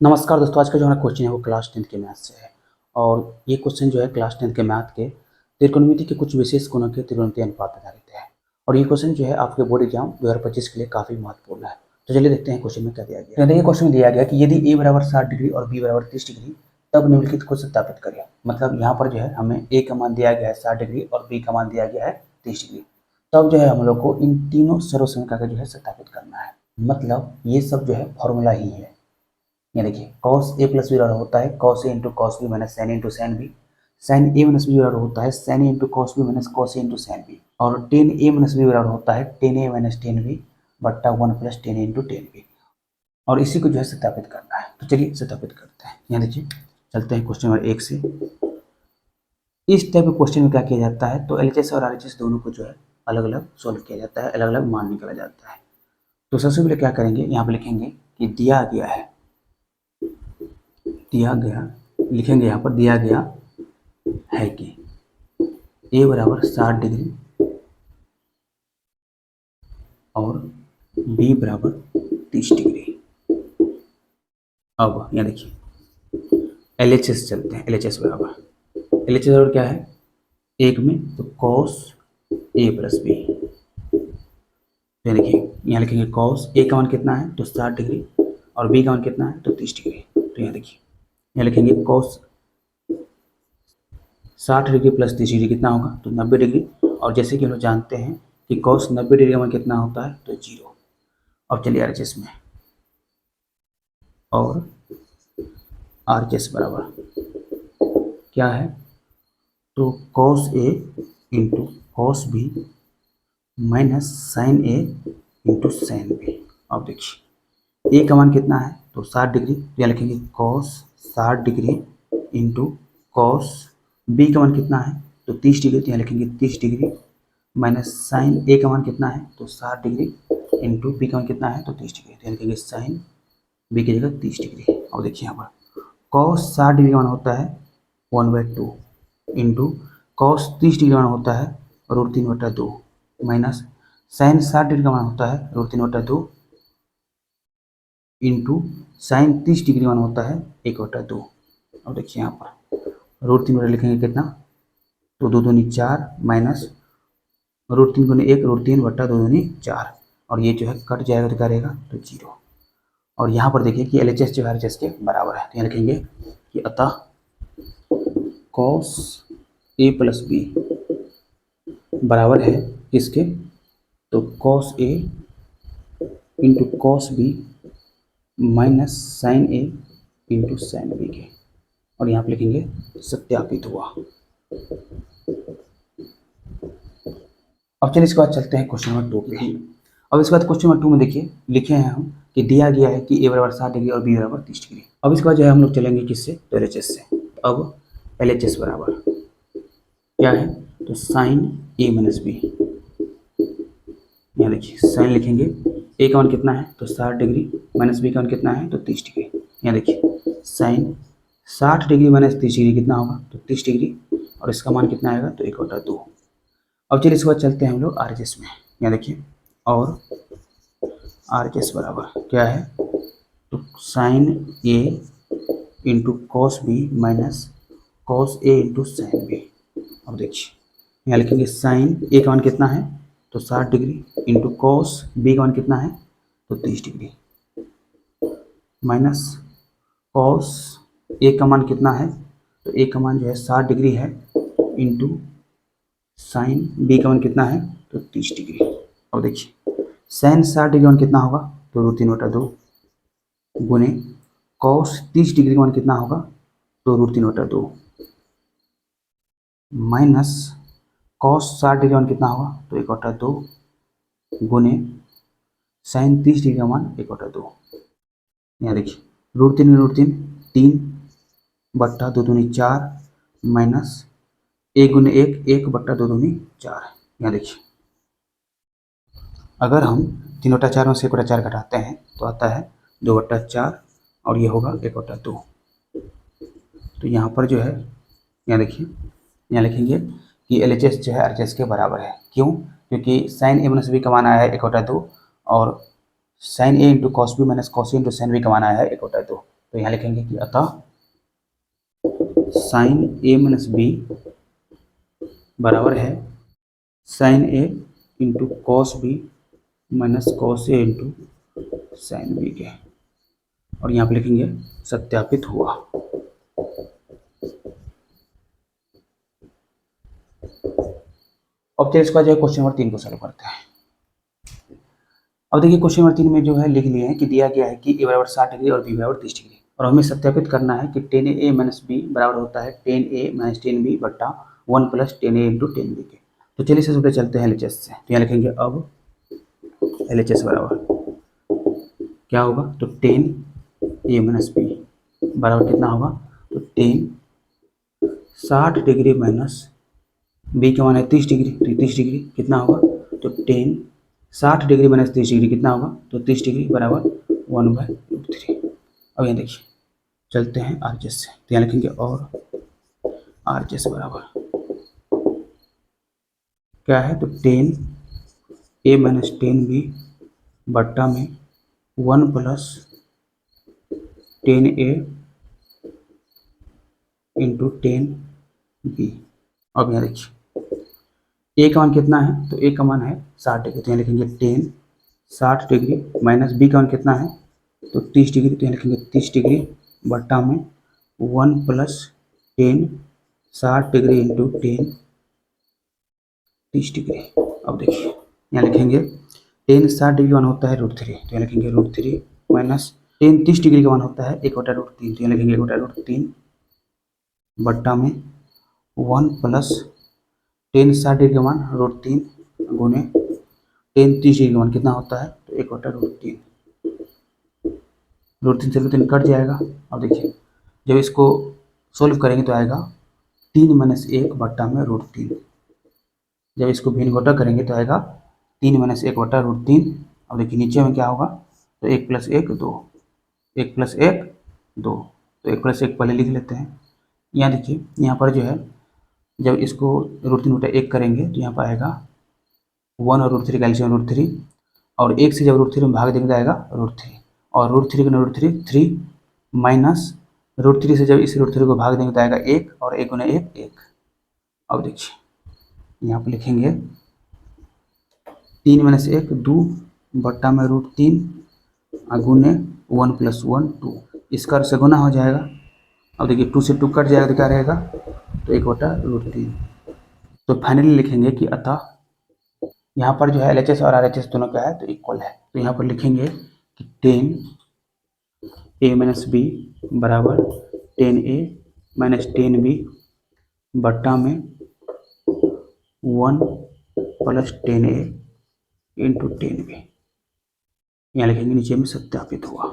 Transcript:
नमस्कार दोस्तों, आज का जो हमारा क्वेश्चन है वो क्लास 10th के मैथ से है। और ये क्वेश्चन जो है क्लास 10th के मैथ के त्रिकोणमिति के कुछ विशेष कोणों के त्रिकोणमितीय अनुपात आधारित है। और ये क्वेश्चन जो है आपके बोर्ड एग्जाम 2025 के लिए काफ़ी महत्वपूर्ण है। तो चलिए देखते हैं क्वेश्चन में क्या दिया गया है। देखिए क्वेश्चन में दिया गया कि यदि a बराबर 60 डिग्री और b बराबर 30 डिग्री तब निम्नलिखित को सत्यापित करें। मतलब यहाँ पर जो है हमें a का मान दिया गया है 60 डिग्री और b का मान दिया गया है 30 डिग्री। तब जो है हम लोग को इन तीनों सर्वसमीकरण का जो है सत्यापित करना है। मतलब ये सब जो है फॉर्मूला ही है। ये देखिए cos a प्लस बी बराबर होता है cos a into cos B minus sine into sine B. Sine a minus B बराबर होता है sine a into cos B minus cos a into sine B. और टेन a माइनस बी बराबर होता है tan a minus tan B बट्टा 1 plus tan a into tan B. और इसी को जो है सत्यापित करना है। तो चलिए सत्यापित करते हैं। यहाँ देखिए चलते हैं क्वेश्चन नंबर 1 से। इस टाइप के क्वेश्चन में क्या किया जाता है, तो एलएचएस और आरएचएस दोनों को जो है अलग अलग सोल्व किया जाता है, अलग अलग मान निकाला जाता है। तो सबसे पहले क्या करेंगे, यहाँ पे लिखेंगे कि दिया गया लिखेंगे यहाँ पर दिया गया है कि a बराबर 60 डिग्री और b बराबर 30 डिग्री। अब यहाँ देखिए LHS चलते हैं। LHS बराबर क्या है एक में, तो cos a प्लस बी। तो देखिए यहाँ लिखेंगे cos a का मान कितना है, तो 60 डिग्री और b का मान कितना है, तो 30 डिग्री। तो यहाँ देखिए यहाँ लिखेंगे cos 60 डिग्री प्लस 30 डिग्री कितना होगा, तो 90 डिग्री। और जैसे कि हम लोग जानते हैं कि cos 90 डिग्री का मान कितना होता है, तो 0। अब चलिए RHS में, और RHS बराबर क्या है, तो cos a into cos B minus sine a into sine B. अब देखिए a का मान कितना है, तो 60 डिग्री। तो यहाँ लिखेंगे cos 60 degree into cos b का मान कितना है, तो 30 डिग्री। तो यहाँ लिखेंगे 30 डिग्री माइनस साइन a का मान कितना है, तो 60 डिग्री इंटू b का मान कितना है, तो 30 डिग्री। तो यहाँ लिखेंगे साइन b की जगह 30 डिग्री। और देखिए यहाँ पर cos 60 डिग्री का मान होता है 1/2 इंटू कॉस 30 डिग्री का मान होता है √3/2 माइनस साइन 60 डिग्री का मान होता है √3/2 इंटू साइन 30 डिग्री मान होता है 1/2। अब देखिए यहाँ पर √3 लिखेंगे कितना, तो 2 दूनी 4 माइनस √3 गुने 1 √3/2 दूनी 4। और ये जो है कट जाएगा तो क्या रहेगा, तो 0। और यहाँ पर देखिए कि LHS जो है RHS के बराबर है। तो यहाँ लिखेंगे कि अतः cos a प्लस बी बराबर है किसके, तो cos a into cos B minus sine a into sine B के। और यहाँ पे लिखेंगे सत्यापित हुआ। अब चलिए इसके बाद चलते हैं क्वेश्चन नंबर 2 पे। अब इसके बाद क्वेश्चन नंबर 2 में देखिए लिखे हैं हम कि दिया गया है कि a बराबर 60 डिग्री और b बराबर 30 डिग्री। अब इसके बाद जो है हम लोग चलेंगे किससे, तो LHS से। अब LHS बराबर क्या है, तो साइन a माइनस बी। यहाँ देखिए साइन लिखेंगे, a का मान कितना है, तो 60 डिग्री माइनस b का मान कितना है, तो 30 डिग्री। यहाँ देखिए साइन 60 डिग्री माइनस 30 डिग्री कितना होगा, तो 30 डिग्री। और इसका मान कितना आएगा, तो 1/2। अब चलिए इसके बाद चलते हैं हम लोग RHS में। यहाँ देखिए और RHS बराबर क्या है, तो sine a into cos B minus cos a into sine B. अब देखिए यहाँ लिखेंगे साइन a का मान कितना है, तो 60 डिग्री इंटू कॉस b का मान कितना है, तो 30 डिग्री माइनस कॉस a का मान कितना है, तो a का मान जो है 60 डिग्री है इंटू साइन b का मान कितना है, तो 30 डिग्री। अब देखिए साइन 60 डिग्री मान कितना होगा, तो √3/2 गुने कॉस 30 डिग्री का मान कितना होगा, तो √3/2 माइनस कॉस 60 डिग्री का मान कितना होगा, तो 1/2 गुने साइन 30 डिग्री का मान 1/2। यहाँ देखिए √3 3 बट्टा 2 दूनी 4 माइनस 1 गुने 1 1/2 दूनी 4। यहाँ देखिए अगर हम 3/4 में से 1/4 घटाते हैं तो आता है 2/4 और ये होगा 1/2। तो यहाँ पर जो है यहाँ देखिए यहाँ लिखेंगे कि LHS जो है RHS के बराबर है। क्यों, क्योंकि साइन a माइनस बी का मान आया है 1/2 और sine a into cos B minus cos into sine B का मान आया है 1/2। तो यहाँ लिखेंगे कि अतः साइन ए माइनस बी बराबर है sine A into cos B minus cos A into sine B के, और यहाँ पे लिखेंगे सत्यापित हुआ। अब चलिए इसका जो है क्वेश्चन नंबर 3 को सॉल्व करते हैं। अब देखिए क्वेश्चन नंबर 3 में जो है लिख लिए हैं कि दिया गया है कि ए बराबर 60 डिग्री और बी बराबर 30 डिग्री, और हमें सत्यापित करना है कि टेन ए माइनस बी बराबर होता है टेन ए माइनस टेन बी बट्टा 1 प्लस टेन ए इंटू टेन बी के। तो चलिए सबसे पहले चलते हैं LHS से। तो यहाँ लिखेंगे अब LHS बराबर क्या होगा, तो टेन ए माइनस बी बराबर कितना होगा, तो टेन 60 डिग्री माइनस बी का मान है 30 डिग्री, तो 30 डिग्री कितना होगा, तो टेन 60 डिग्री माइनस 30 डिग्री कितना होगा, तो 30 डिग्री बराबर 1/√3। अब यहाँ देखिए चलते हैं RHS से। तो यहाँ लिखेंगे और RHS बराबर क्या है, तो टेन ए माइनस टेन बी बट्टा में 1 प्लस टेन ए इंटू टेन बी। अब यहाँ देखिए ए का मान कितना है, तो ए का मान है 60 डिग्री, तो यहाँ लिखेंगे टेन 60 डिग्री माइनस बी का मान कितना है, तो 30 डिग्री, तो यहाँ लिखेंगे 30 डिग्री बट्टा में 1 plus ten 60 degree into ten 30 degree. अब देखिए यहाँ लिखेंगे टेन 60 डिग्री का मान होता है √3, तो यहाँ लिखेंगे √3 माइनस टेन 30 डिग्री का मान होता है 1/√3, तो यहाँ लिखेंगे 1/√3 बट्टा में 1 प्लस टेन 60 डिग्री का मान √3 गुने टेन 30 डिग्री का मान कितना होता है, तो 1/√3। √3 से √3 कट जाएगा। अब देखिए जब इसको सोल्व करेंगे तो आएगा 3 माइनस 1 बट्टा में √3। जब इसको भिन्न घटा करेंगे तो आएगा 3 माइनस 1 बट्टा √3। अब देखिए नीचे में क्या होगा, तो 1 प्लस 1 2, 1 प्लस 1 2, तो 1 प्लस 1 पहले लिख लेते हैं। यहाँ देखिए यहाँ पर जो है जब इसको √3 बटा 1 करेंगे तो यहाँ पर आएगा 1 और √3 का एलसीएम √3, और 1 से जब √3 में भाग देंगे तो आएगा √3, और √3 गुना √3 3 माइनस √3 से जब इस √3 को भाग देंगे तो आएगा 1, और 1 गुना 1 1। अब देखिए यहाँ पर लिखेंगे 3 माइनस 1 2 बट्टा में √3 गुने 1 प्लस 1 2, इसका से गुना हो जाएगा। अब देखिए 2 से 2 कट जाएगा तो क्या रहेगा, तो 1/√3। तो फाइनली लिखेंगे कि अतः यहाँ पर जो है LHS और RHS दोनों क्या है, तो इक्वल है। तो यहाँ पर लिखेंगे कि टेन ए माइनस बी बराबर टेन ए माइनस टेन बी बट्टा में 1 प्लस टेन ए इंटू टेन बी। यहाँ लिखेंगे नीचे में सत्यापित हुआ।